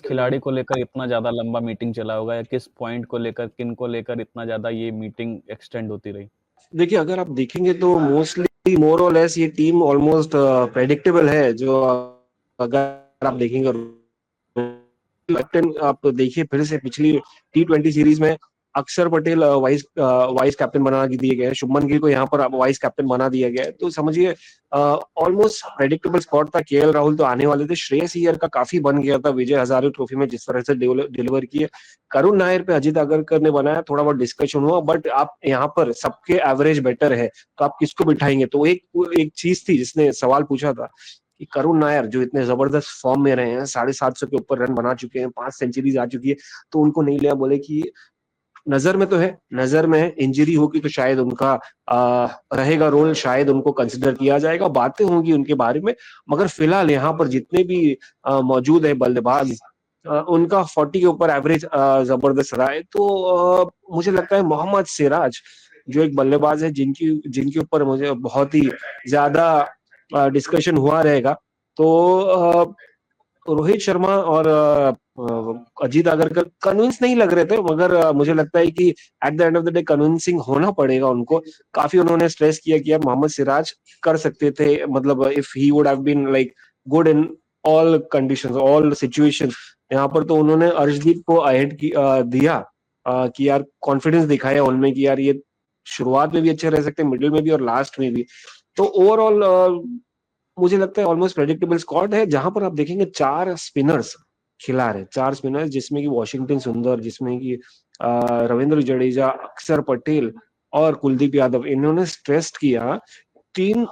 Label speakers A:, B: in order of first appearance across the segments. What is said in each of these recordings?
A: खिलाड़ी को लेकर इतना ज़्यादा लंबा मीटिंग चला होगा, या किस पॉइंट को लेकर, किन को लेकर इतना ज़्यादा ये मीटिंग एक्सटेंड होती रही?
B: देखिए, अगर आप देखेंगे तो मोस्टली मोर और लेस ये टीम ऑलमोस्ट प्रेडिक्टेबल है। जो अगर आप देखेंगे, कैप्टन आप देखिए फिर से पिछली T20 सीरीज में अक्षर पटेल वाइस कैप्टन बना दिए गए हैं, शुभमन गिल को यहाँ पर वाइस कैप्टन बना दिया गया है। तो समझिए ऑलमोस्ट प्रेडिक्टेबल स्पॉट था। केएल राहुल तो आने वाले थे, श्रेयस अय्यर का काफी बन गया था विजय हजारे ट्रॉफी में जिस तरह से डिलीवर किए। करुण नायर पे अजीत अगरकर ने बनाया, थोड़ा बहुत डिस्कशन हुआ, बट आप यहाँ पर सबके एवरेज बेटर है तो आप किसको बिठाएंगे? तो एक एक चीज थी जिसने सवाल पूछा था कि करुण नायर जो इतने जबरदस्त फॉर्म में रहे हैं, 750 के ऊपर रन बना चुके हैं, 5 सेंचुरीज आ चुकी है, तो उनको नहीं लिया। बोले कि नजर में तो है, नजर में है, इंजरी होगी तो शायद उनका रहेगा रोल, शायद उनको कंसिडर किया जाएगा, बातें होंगी उनके बारे में। मगर फिलहाल यहाँ पर जितने भी मौजूद है बल्लेबाज, उनका 40 के ऊपर एवरेज जबरदस्त रहा है। तो मुझे लगता है मोहम्मद सिराज जो एक बल्लेबाज है जिनकी जिनके ऊपर मुझे बहुत ही ज्यादा डिस्कशन हुआ रहेगा। तो रोहित शर्मा और अजीत अगरकर कन्विंस नहीं लग रहे थे, मगर मुझे लगता है कि at the end of the day convincing होना पड़ेगा उनको। काफी उन्होंने स्ट्रेस किया कि यार मोहम्मद सिराज कर सकते थे, मतलब if he would have been like good in all conditions, all situations. यहाँ पर तो उन्होंने अर्शदीप को अहेड दिया कि यार कॉन्फिडेंस दिखाया उनमें कि यार ये शुरुआत में भी अच्छे रह सकते हैं, मिडिल में भी और लास्ट में भी। तो ओवरऑल मुझे लगता है ऑलमोस्ट प्रेडिक्टेबल स्क्वाड है, जहां पर आप देखेंगे 4 स्पिनर्स खिला रहे, 4 स्पिनर्स जिसमें कि वॉशिंगटन सुंदर, जिसमें कि रविंद्र जडेजा, अक्षर पटेल और कुलदीप यादव। इन्होंने स्ट्रेस किया 3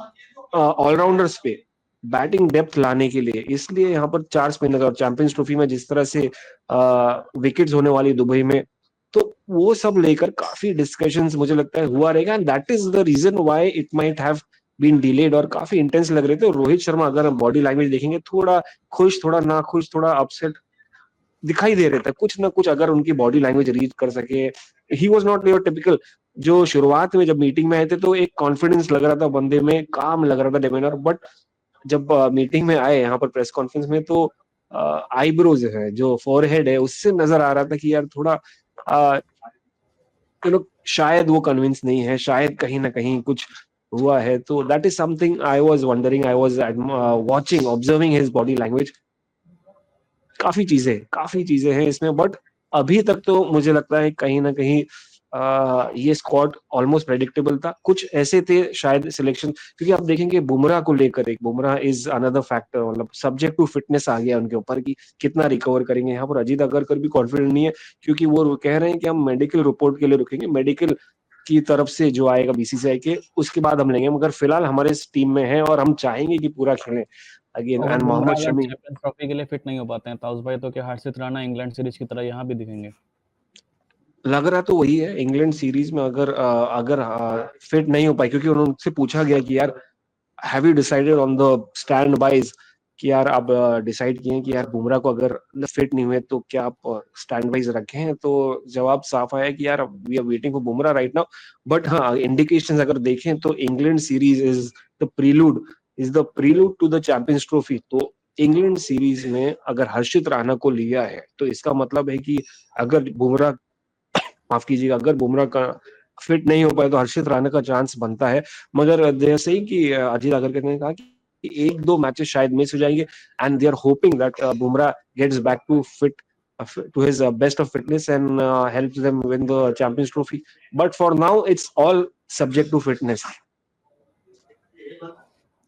B: ऑलराउंडर्स पे बैटिंग डेप्थ लाने के लिए, इसलिए यहाँ पर 4 स्पिनर। और चैंपियंस ट्रॉफी में जिस तरह से विकेट्स होने वाली दुबई में, तो वो सब लेकर काफी डिस्कशंस मुझे लगता है हुआ रहेगा, and that is the reason why it might have been delayed. और काफी इंटेंस लग रहे थे। रोहित शर्मा अगर हम बॉडी लैंग्वेज देखेंगे, थोड़ा खुश, थोड़ा ना खुश, थोड़ा अपसेट दिखाई दे रहे थे, कुछ ना कुछ अगर उनकी बॉडी लैंग्वेज रीड कर सके। He was not your typical. जो शुरुआत में जब मीटिंग में आए थे तो एक कॉन्फिडेंस लग रहा था बंदे में, काम लग रहा था डेमेनर, बट जब मीटिंग में आए यहाँ पर प्रेस कॉन्फ्रेंस में, तो आईब्रोज है, जो फोरहेड है, उससे नजर आ रहा था कि यार थोड़ा शायद वो कन्विंस नहीं है, शायद कहीं ना कहीं कुछ हुआ है। तो that is something I was wondering, I was watching, observing his body language. काफी चीजें हैं इसमें, बट अभी तक तो मुझे लगता है कहीं ना कहीं ये स्क्वाड ऑलमोस्ट प्रेडिक्टेबल था। कुछ ऐसे थे शायद सिलेक्शन, क्योंकि आप देखेंगे बुमराह को लेकर, एक बुमराह इज अनदर फैक्टर, मतलब सब्जेक्ट टू फिटनेस आ गया उनके ऊपर कि कितना रिकवर करेंगे। यहाँ पर अजीत अगरकर भी कॉन्फिडेंट नहीं है, क्योंकि वो कह रहे हैं कि हम मेडिकल रिपोर्ट के लिए रुकेंगे, मेडिकल की तरफ से जो आएगा बीसीसीआई के, उसके बाद हम लेंगे। मगर फिलहाल हमारे इस टीम में है और हम चाहेंगे कि पूरा खेलें अगेन।
A: अगर
B: एंड मोहम्मद
A: बुमराह अगर
B: शमी,
A: चैंपियंस ट्रॉफी के लिए फिट नहीं हो पाते हैं ताउस भाई, तो क्या हर्षित राणा इंग्लैंड सीरीज की तरह यहाँ भी दिखेंगे?
B: लग रहा तो वही है इंग्लैंड सीरीज में, अगर फिट नहीं हो पाए, क्योंकि उनसे पूछा गया कि यार have you decided on the standbys, कि यार आप डिसाइड किए कि यार बुमराह को अगर फिट नहीं हुए तो क्या आप स्टैंड बाइज रखे हैं? तो जवाब साफ आया कि यार we are waiting for Bumrah right now. But हाँ, इंडिकेशंस अगर देखें तो England series is the prelude to the Champions Trophy. तो इंग्लैंड सीरीज में अगर हर्षित राणा को लिया है तो इसका मतलब है कि अगर बुमराह, माफ कीजिएगा, अगर बुमराह का फिट नहीं हो पाए तो हर्षित राणा का चांस बनता है। मगर जैसे ही कि अजीत अगरकर ने कहा कि एक दो मैचेस शायद मिस हो जाएंगे, and they are hoping that Bumrah gets back to fit to his best of fitness and helps them win the Champions Trophy. But for now, it's all subject to fitness.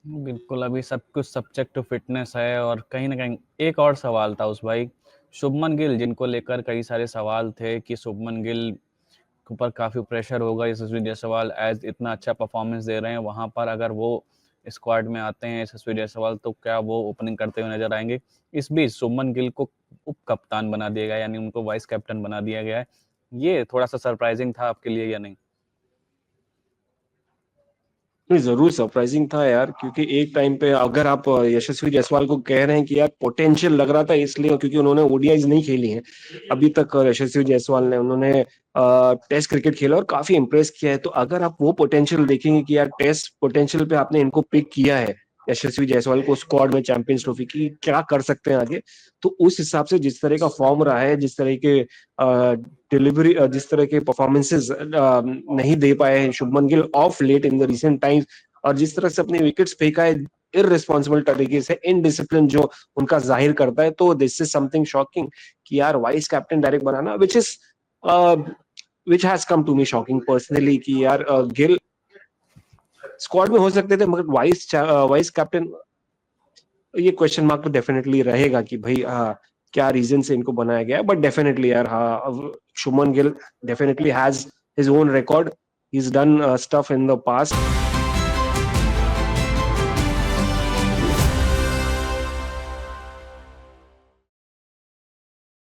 A: बिल्कुल, अभी सब कुछ subject to fitness है। और कहीं ना कहीं एक और सवाल था उस भाई, शुभमन गिल, जिनको लेकर कई सारे सवाल थे कि शुभमन गिल के ऊपर काफ़ी प्रेशर होगा, यशस्वी जायसवाल एज इतना अच्छा परफॉर्मेंस दे रहे हैं, वहाँ पर अगर वो स्क्वाड में आते हैं यशस्वी जायसवाल, तो क्या वो ओपनिंग करते हुए नजर आएंगे? इस बीच शुभमन गिल को उप कप्तान बना दिया गया, यानी उनको वाइस कैप्टन बना दिया गया है। ये थोड़ा सा सरप्राइजिंग था आपके लिए या नहीं?
B: नहीं, जरूर सरप्राइजिंग था यार, क्योंकि एक टाइम पे अगर आप यशस्वी जायसवाल को कह रहे हैं कि यार पोटेंशियल लग रहा था, इसलिए क्योंकि उन्होंने ओडीआईज नहीं खेली हैं अभी तक। यशस्वी जायसवाल ने, उन्होंने टेस्ट क्रिकेट खेला और काफी इंप्रेस किया है। तो अगर आप वो पोटेंशियल देखेंगे कि यार टेस्ट पोटेंशियल पे आपने इनको पिक किया है, यशस्वी जायसवाल को स्क्वाड में चैंपियंस ट्रॉफी की, क्या कर सकते हैं आगे। तो उस हिसाब से जिस तरह का फॉर्म रहा है, जिस तरह के डिलीवरी, जिस तरह के परफॉर्मेंसेस नहीं दे पाए हैं Shubman Gill of late in the recent times, और जिस तरह से अपने विकेट्स फेंका है इररिस्पॉन्सिबल तरीके से, इनडिसिप्लिन जो उनका जाहिर करता है, तो दिस इज समथिंग शॉकिंग कि यार वाइस कैप्टन डायरेक्ट बनाना, which has come to me shocking personally, कि यार गिल स्क्वाड में हो सकते थे, मगर वाइस कैप्टन, ये क्वेश्चन मार्क तो डेफिनेटली रहेगा कि भाई हाँ क्या रीजन से इनको बनाया गया, बट डेफिनेटली यार हाँ, Shubman Gill definitely has his own record, he is done stuff in the past.